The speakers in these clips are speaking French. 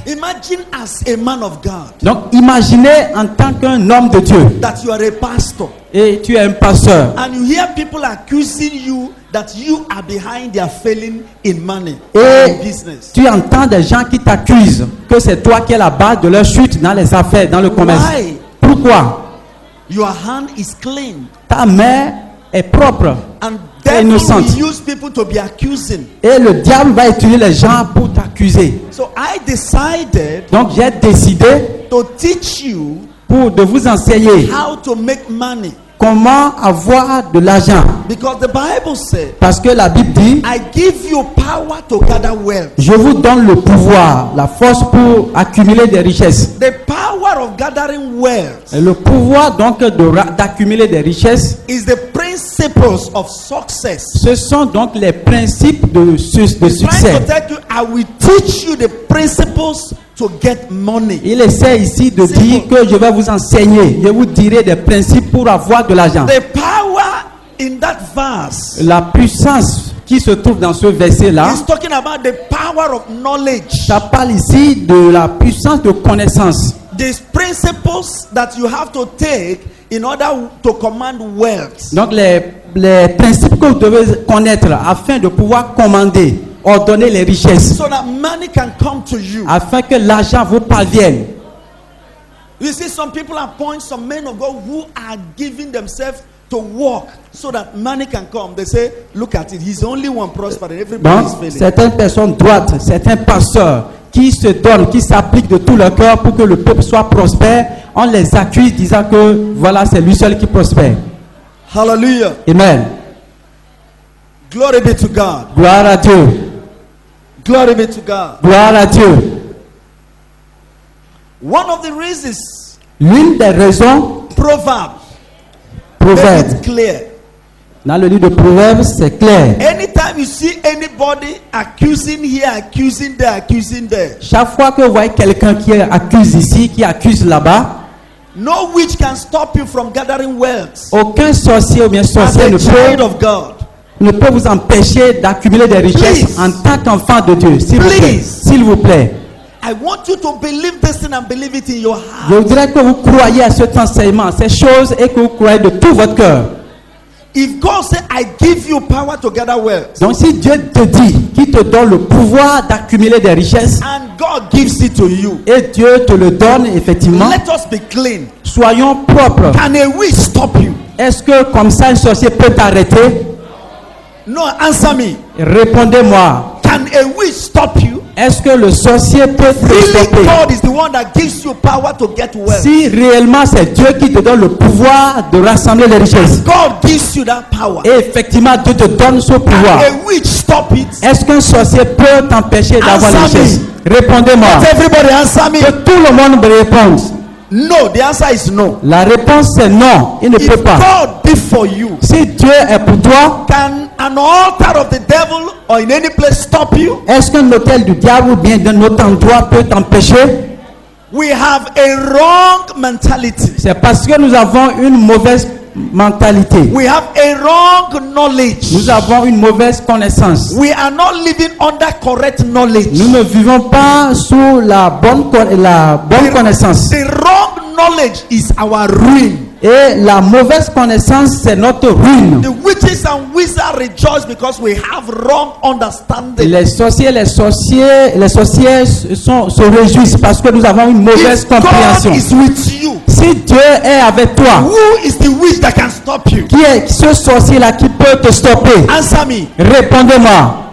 Imagine as a man of God. Donc imaginez en tant qu'un homme de Dieu That you are a pastor. et tu es un pasteur. And you hear people accusing you that you are behind their failing in money, Et in business. tu entends des gens qui t'accusent que c'est toi qui es la base de leur chute dans les affaires, dans le commerce. Why? Pourquoi? Your hand is clean. Ta main est propre And et devil innocente. will use people to be accusing. Et le diable va utiliser les gens pour t'accuser. So I decided Donc j'ai décidé to teach you de vous enseigner how to make money. comment avoir de l'argent. Because the Bible said, Parce que la Bible dit, I give you power to gather wealth. je vous donne le pouvoir, la force pour accumuler des richesses. The power of gathering wealth Et le pouvoir donc d'accumuler des richesses, is the principles of success. ce sont donc les principes de Trying succès. to tell you, I will teach you the principles to get money. Il essaie ici de dire que je vais vous enseigner, je vous dirai des principes pour avoir de l'argent. The power in that verse La puissance qui se trouve dans ce verset-là, is talking about the power of knowledge. ça parle ici de la puissance de connaissance. These principles that you have to take in order to command wealth. Donc les principes que vous devez connaître afin de pouvoir commander, ordonner les richesses, So that money can come to you. afin que l'argent vous parvienne. You see, some people appoint some men of God who are giving themselves to work so that money can come. They say, look at it, he's the only one prospering, everybody Donc, is failing. certaines personnes droites, certains pasteurs qui se donnent, qui s'appliquent de tout leur cœur pour que le peuple soit prospère, on les accuse disant que voilà, c'est lui seul qui prospère. Hallelujah. Amen. Glory be to God. Gloire à Dieu. Glory be to God. Gloire à Dieu. One of the reasons, L'une des raisons, Proverbs, make Proverbes. it clear. Dans le livre de Proverbes, c'est clair. Anytime you see anybody accusing here, accusing there, accusing there, Chaque fois que vous voyez quelqu'un qui accuse ici, qui accuse là-bas, no witch can stop you from gathering wealth. aucun sorcier ou bien As sorcière a child of God. ne peut vous empêcher d'accumuler des richesses Please. en tant qu'enfant de Dieu. S'il vous plaît. Please. S'il vous plaît. I want you to believe this thing and believe it in your Je heart. voudrais que vous croyiez à cet enseignement, ces choses, et que vous croyez de tout votre cœur. If God said, I give you power to gather wealth, Donc si Dieu te dit qu'il te donne le pouvoir d'accumuler des richesses, and God gives it to you, et Dieu te le donne effectivement, let us be clean. soyons propres. Can a witch stop you? Est-ce que comme ça un sorcier peut t'arrêter? No, answer me. Répondez-moi. Can a witch stop you? Est-ce que le sorcier peut te Really, stopper? God is the one that gives you power to get wealth. Si réellement c'est Dieu qui te donne le pouvoir de rassembler les richesses, God gives you that power. et effectivement Dieu te donne ce pouvoir, Can a witch stop it? est-ce qu'un sorcier peut t'empêcher d'avoir les Answer me. richesses? Répondez-moi. Let everybody answer me. Que tout le monde me réponde. No, the answer is no. La réponse c'est non. Il ne If peut pas. God be for you, Si Dieu est pour toi, can an altar of the devil or in any place stop you? est-ce qu'un hôtel du diable ou bien d'un autre endroit peut t'empêcher? We have a wrong mentality. C'est parce que nous avons une mauvaise mentalité. We have a wrong knowledge. Nous avons une mauvaise connaissance. We are not living under correct knowledge. Nous ne vivons pas sous la bonne connaissance. The wrong knowledge is our ruin. Et la mauvaise connaissance, c'est notre ruine. The witches and wizards rejoice because we have wrong understanding. Les sorcières se réjouissent parce que nous avons une mauvaise If God compréhension. is with you, Si Dieu est avec toi, who is the witch that can stop you? qui est ce sorcier-là qui peut te stopper? Answer me. Répondez-moi.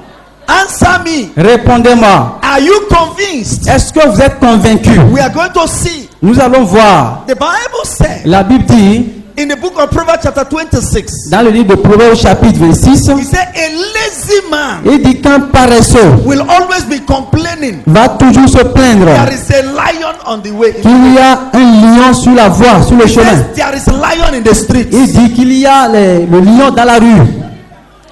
Answer me. Répondez-moi. Are you convinced? Est-ce que vous êtes convaincu? We are going to see. Nous allons voir. The Bible said La Bible dit, in the book of Proverbs chapter 26, dans le livre de Proverbes chapitre 26, he said a lazy man il dit qu'un paresseux will always be complaining. va toujours se plaindre There is a lion on the way. qu'il y a un lion sur la voie, sur le He chemin. says there is a lion in the street. Il dit qu'il y a le lion dans la rue,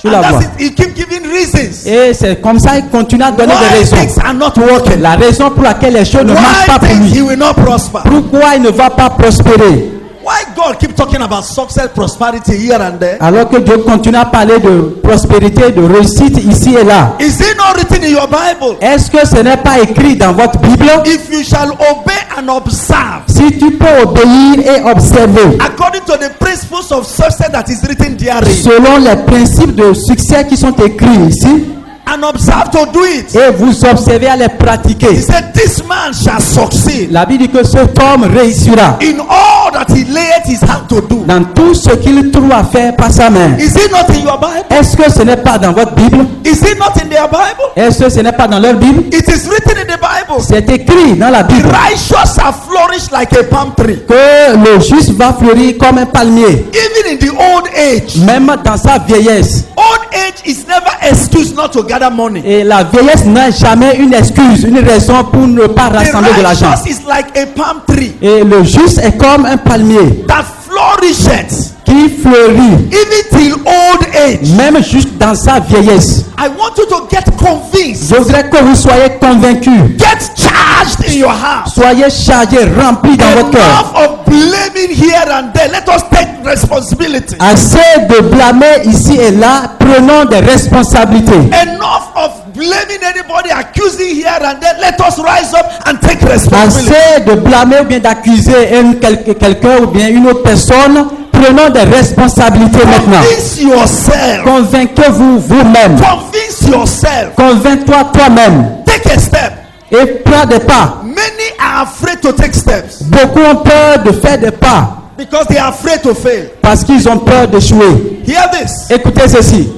sur And la voie. that's it. He keep giving reasons Et c'est comme ça qu'il continue à donner des why raisons. things are not working. La raison pour laquelle les choses ne marchent Why pas pour things he lui. will not prosper. Pourquoi il ne va pas prospérer? Why God keep talking about success, prosperity here and there? Alors que Dieu continue à parler de prospérité, de réussite ici et là. Is it not written in your Bible? Est-ce que ce n'est pas écrit dans votre Bible? If you shall obey and observe Si tu peux obéir et observer according to the principles of success that is written therein, selon les principes de succès qui sont écrits ici, and observe to do it, et vous observez à les he pratiquer, said, this man shall succeed la Bible dit que cet homme réussira in all that he laid his hand to do. dans tout ce qu'il trouve à faire par sa main. Is it not in your Bible? Est-ce que ce n'est pas dans votre Bible? Is it not in their Bible? Est-ce que ce n'est pas dans leur Bible? It is written in the Bible. C'est écrit dans la The Bible righteous shall flourish like a palm tree. que le juste va fleurir comme un palmier, Even in the old age. même dans sa vieillesse. Old age is never excuse not to gather money. Et la vieillesse n'est jamais une excuse, une raison pour ne pas The rassembler de l'argent. righteous is like a palm tree Et le juste est comme un palmier that flourisheth qui fleurit, even till old age. même juste dans sa vieillesse. I want you to get convinced. Je voudrais que vous soyez convaincus. Get charged in your house. Soyez chargés, remplis dans votre cœur. Enough of blaming here and there. Let us take responsibility. Assez de blâmer ici et là, prenons des responsabilités. Enough of blaming anybody, accusing here and there. Let us rise up and take responsibility. Assez de blâmer ou bien d'accuser quelqu'un ou bien une autre personne. Prenons des responsabilités maintenant. Convince yourself. Convainquez-vous vous-même. Convince yourself. Convainc-toi toi-même. Take a step. Et prends des pas. Many are afraid to take steps Beaucoup ont peur de faire des pas because they are afraid to fail. parce qu'ils ont peur d'échouer. Hear this. Écoutez ceci.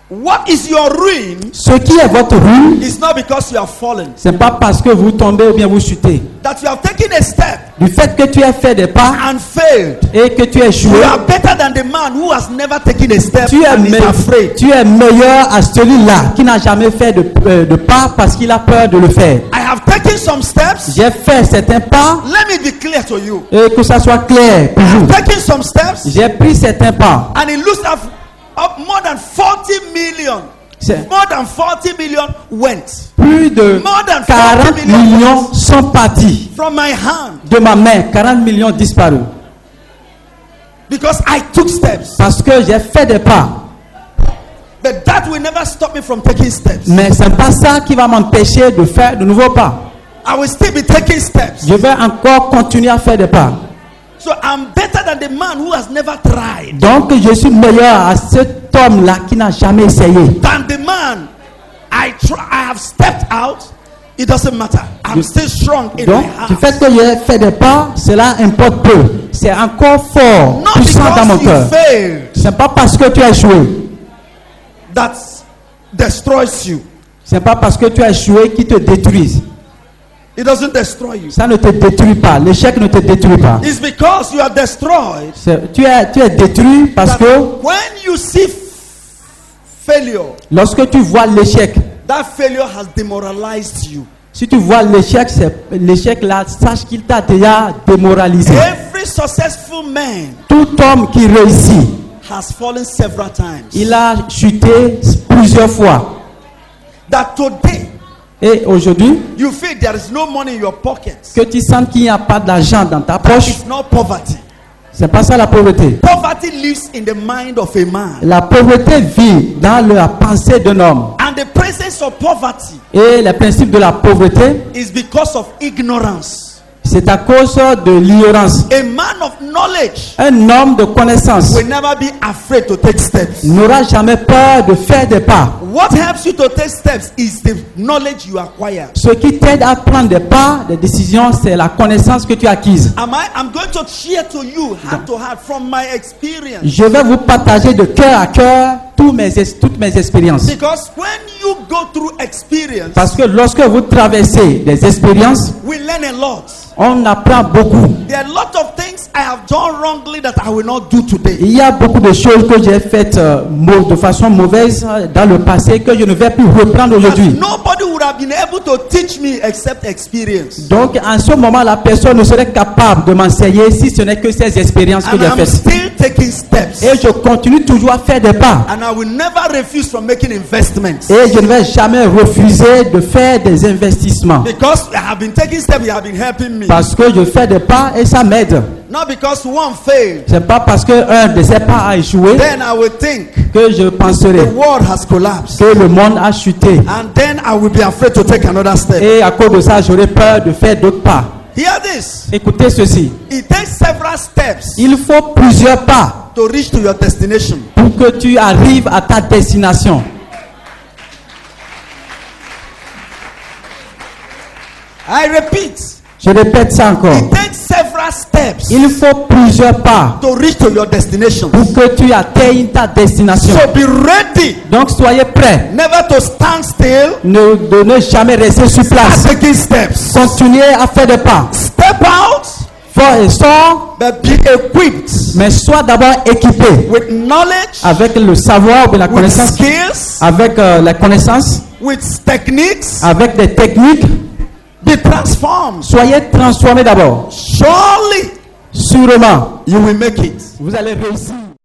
What is your ruin Ce qui est votre ruine, is not because you have fallen. ce n'est pas parce que vous tombez ou bien vous chutez. That you have taken a step Du fait que tu as fait des pas and failed. et que tu as échoué, You are better than the man who has never taken a step tu es, and is afraid. tu es meilleur à celui-là qui n'a jamais fait de pas parce qu'il a peur de le faire. I have taken some steps. J'ai fait certains pas Let me be clear to you. et que ça soit clair pour vous. Taking some steps J'ai pris certains pas. and it looks like more than 40 million. C'est- More than 40 million went Plus de More than 40 40 million millions sont partis from my hand de ma main. 40 millions disparus. because I took steps. Parce que j'ai fait des pas. But that will never stop me from taking steps. Mais ce n'est pas ça qui va m'empêcher de faire de nouveaux pas. I will still be taking steps. Je vais encore continuer à faire des pas. So I'm better than the man who has never tried. Donc je suis meilleur à cet homme-là qui n'a jamais essayé. Than the man I have stepped out. It doesn't matter. I'm still strong in Donc my du heart. fait que j'ai fait des pas, cela importe peu. C'est encore fort, Not puissant dans mon because you cœur. failed Ce n'est pas parce que tu as échoué. that destroys you. Ce n'est pas parce que tu as échoué qui te détruise. It doesn't destroy you. Ça ne te détruit pas. L'échec ne te détruit pas. It's because you are destroyed Tu es détruit parce that que when you see failure, lorsque tu vois l'échec, that failure has demoralized you. si tu vois l'échec, c'est l'échec là, sache qu'il t'a déjà démoralisé. Every successful man Tout homme qui réussit, has fallen several times. il a chuté plusieurs fois. That today Et aujourd'hui, you feel there is no money in your pocket. que tu sens qu'il n'y a pas d'argent dans ta poche, It's not poverty. c'est pas ça la pauvreté. Poverty lives in the mind of a man. La pauvreté vit dans la pensée d'un homme. And the presence of poverty Et le principe de la pauvreté, is because of ignorance. c'est à cause de l'ignorance. A man of knowledge Un homme de connaissance will never be afraid to take steps. n'aura jamais peur de faire des pas. What helps you to take steps is the knowledge you acquire. Ce qui t'aide à prendre des pas, des décisions, c'est la connaissance que tu as acquise. I'm going to share to you heart to heart from my experience. Je vais vous partager de cœur à cœur toutes mes expériences. Because when you go through experience, Parce que lorsque vous traversez des expériences, we learn a lot. on apprend beaucoup. There are a lot of things I have done wrongly that I will not do today. Il y a beaucoup de choses que j'ai faites de façon mauvaise dans le passé que je ne vais plus reprendre That aujourd'hui. nobody would have been able to teach me except experience. Donc, en ce moment, la personne ne serait capable de m'enseigner si ce n'est que ces expériences que And j'ai I'm faites. still taking steps. Et je continue toujours à faire des pas. And I will never refuse from making investments. Et je ne vais jamais refuser de faire des investissements. Because I have been taking steps, you have been helping me. Parce que je fais des pas et ça m'aide. Not because one failed. C'est pas parce qu'un de ces pas a échoué Then I will think que je penserai the world has collapsed. que le monde a chuté. And then I will be afraid to take another step. Et à cause de ça, j'aurai peur de faire d'autres pas. Hear this. Écoutez ceci. It takes several steps Il faut plusieurs pas to reach to your destination. pour que tu arrives à ta destination. I repeat. Je répète ça encore. It takes several steps Il faut plusieurs pas to reach to your destination. pour que tu atteignes ta destination. So be ready Donc soyez prêts. never to stand still. De ne jamais rester sur Start place. taking steps. Continuez à faire des pas. Step out, Fort et sort, but be equipped mais sois d'abord équipé with knowledge, avec le savoir ou la with connaissance, skills, avec la connaissance, with techniques. avec des techniques. Be transformed. Soyez transformés d'abord. Surely Sûrement, you will make it. vous allez réussir.